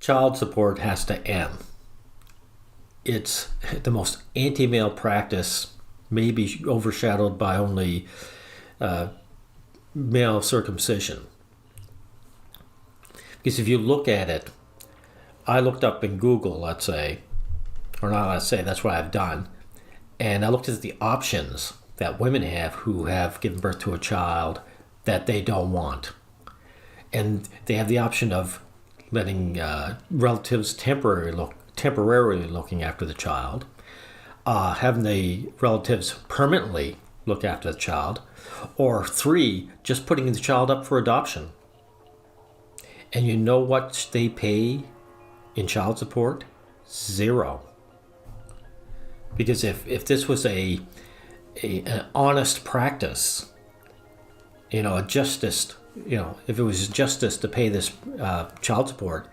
Child support has to end. It's the most anti-male practice, maybe overshadowed by only male circumcision. Because if you look at it, I looked up in Google, let's say, or not let's say, that's what I've done, and I looked at the options that women have who have given birth to a child that they don't want. And they have the option of letting relatives temporarily looking after the child, having the relatives permanently look after the child, or 3, just putting the child up for adoption. And you know what they pay in child support? 0. Because if this was an honest practice, a justice, if it was justice to pay this child support,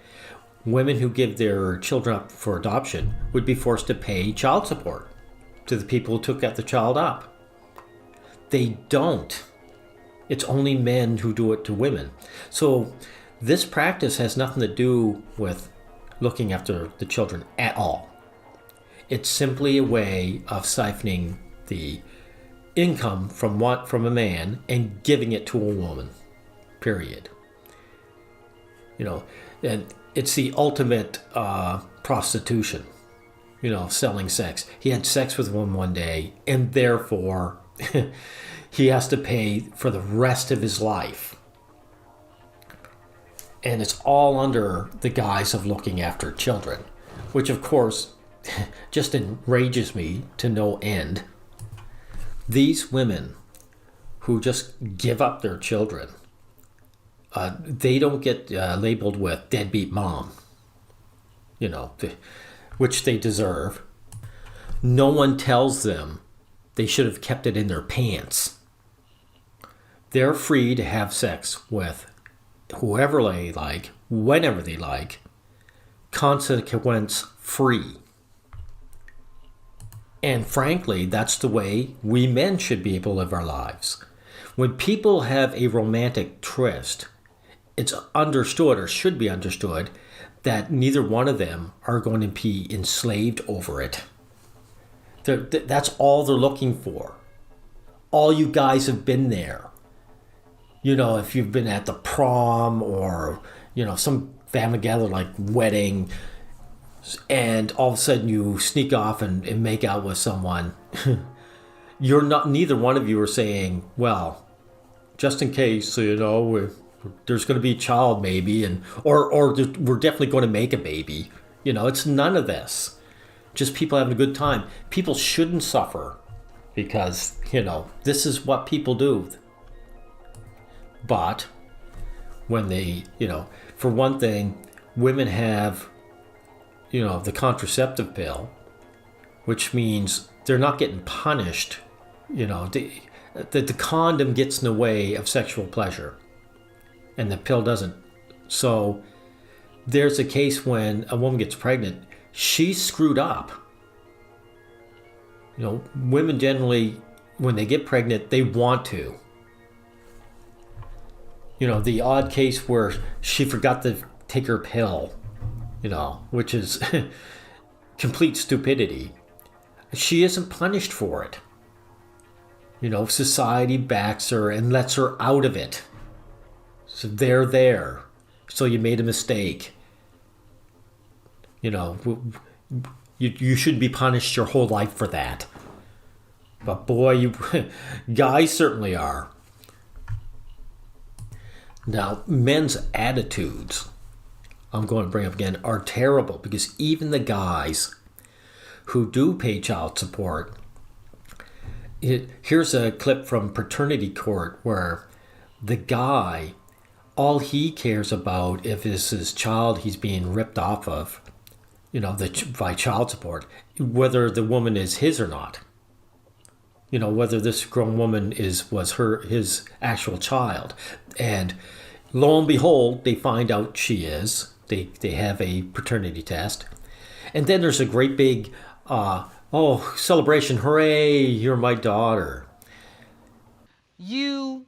women who give their children up for adoption would be forced to pay child support to the people who took the child up. They don't. It's only men who do it to women. So this practice has nothing to do with looking after the children at all. It's simply a way of siphoning the income from a man and giving it to a woman. Period. And it's the ultimate prostitution. Selling sex. He had sex with one one day, and therefore he has to pay for the rest of his life. And it's all under the guise of looking after children, which of course just enrages me to no end. These women who just give up their children, they don't get labeled with deadbeat mom, which they deserve. No one tells them they should have kept it in their pants. They're free to have sex with whoever they like, whenever they like, consequence free. And frankly, that's the way we men should be able to live our lives. When people have a romantic tryst, it's understood, or should be understood, that neither one of them are going to be enslaved over it. That's all they're looking for. All you guys have been there. If you've been at the prom or, some family gathering like wedding, and all of a sudden you sneak off and make out with someone, neither one of you are saying, well, just in case, there's going to be a child maybe, or we're definitely going to make a baby. It's none of this. Just people having a good time. People shouldn't suffer because, this is what people do. But when they, for one thing, women have, the contraceptive pill, which means they're not getting punished. The condom gets in the way of sexual pleasure and the pill doesn't. So there's a case when a woman gets pregnant, she's screwed up. Women generally, when they get pregnant, they want to. The odd case where she forgot to take her pill, which is complete stupidity. She isn't punished for it. Society backs her and lets her out of it. So they're there. So you made a mistake. You should be punished your whole life for that. But boy, you guys certainly are. Now, men's attitudes, I'm going to bring up again, are terrible because even the guys who do pay child support, here's a clip from Paternity court where the guy, all he cares about if it's his child he's being ripped off of, by child support, whether the woman is his or not. Whether this grown woman was his actual child. And lo and behold, they find out she is. They have a paternity test. And then there's a great big, celebration. Hooray, you're my daughter. You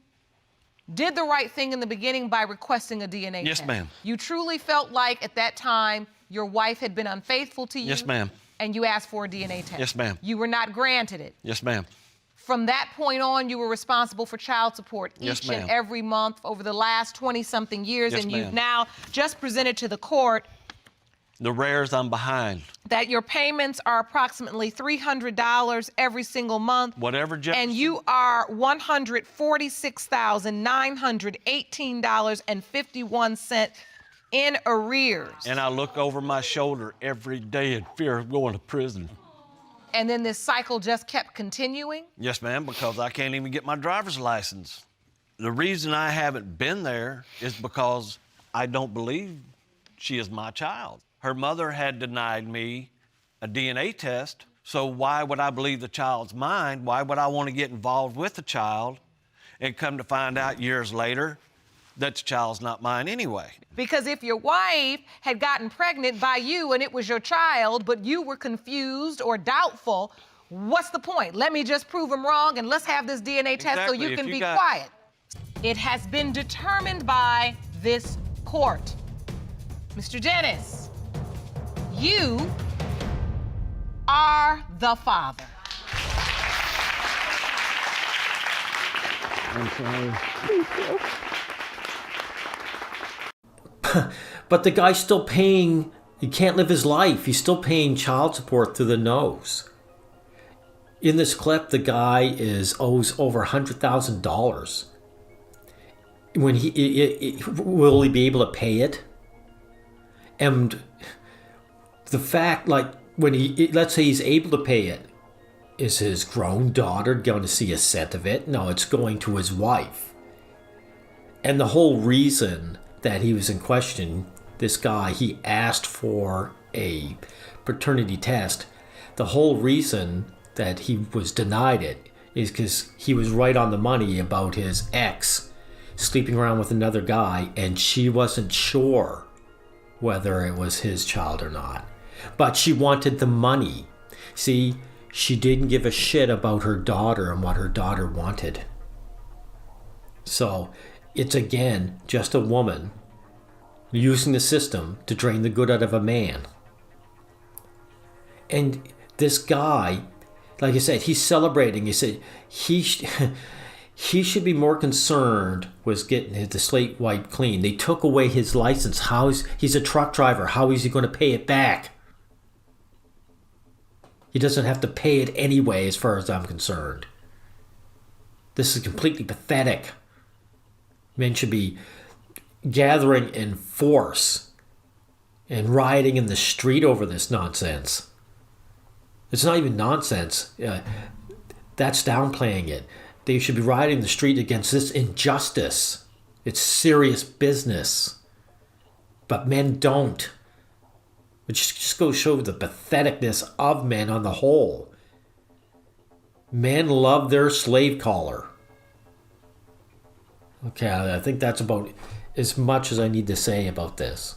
did the right thing in the beginning by requesting a DNA test. Yes, ma'am. You truly felt like at that time your wife had been unfaithful to you. Yes, ma'am. And you asked for a DNA test. Yes, ma'am. You were not granted it. Yes, ma'am. From that point on, you were responsible for child support Yes, each and ma'am. every month over the last 20-something years, Yes, and ma'am. you've now just presented to the court The rares I'm behind. that your payments are approximately $300 every single month. Whatever Jefferson. And you are $146,918.51 in arrears. And I look over my shoulder every day in fear of going to prison. And then this cycle just kept continuing? Yes, ma'am, because I can't even get my driver's license. The reason I haven't been there is because I don't believe she is my child. Her mother had denied me a DNA test, so why would I believe the child's mine? Why would I want to get involved with the child and come to find out years later that the child's not mine anyway? Because if your wife had gotten pregnant by you and it was your child, but you were confused or doubtful, what's the point? Let me just prove him wrong and let's have this DNA test so you can be quiet. It has been determined by this court. Mr. Dennis, you are the father. I'm sorry. But the guy's still paying, he can't live his life. He's still paying child support through the nose. In this clip, the guy owes over $100,000. When will he be able to pay it? And the fact, like, when let's say he's able to pay it, is his grown daughter going to see a cent of it? No, it's going to his wife. And the whole reason that he was in question, this guy, he asked for a paternity test. The whole reason that he was denied it is because he was right on the money about his ex sleeping around with another guy, and she wasn't sure whether it was his child or not. But she wanted the money. See, she didn't give a shit about her daughter and what her daughter wanted. So it's again just a woman using the system to drain the good out of a man. And this guy, like I said, he's celebrating. He said he should be more concerned with getting the slate wiped clean. They took away his license. He's a truck driver. How is he going to pay it back? He doesn't have to pay it anyway, as far as I'm concerned. This is completely pathetic. Men should be gathering in force and rioting in the street over this nonsense. It's not even nonsense. That's downplaying it. They should be rioting the street against this injustice. It's serious business. But men don't. It just goes to show the patheticness of men on the whole. Men love their slave collar. Okay, I think that's about as much as I need to say about this.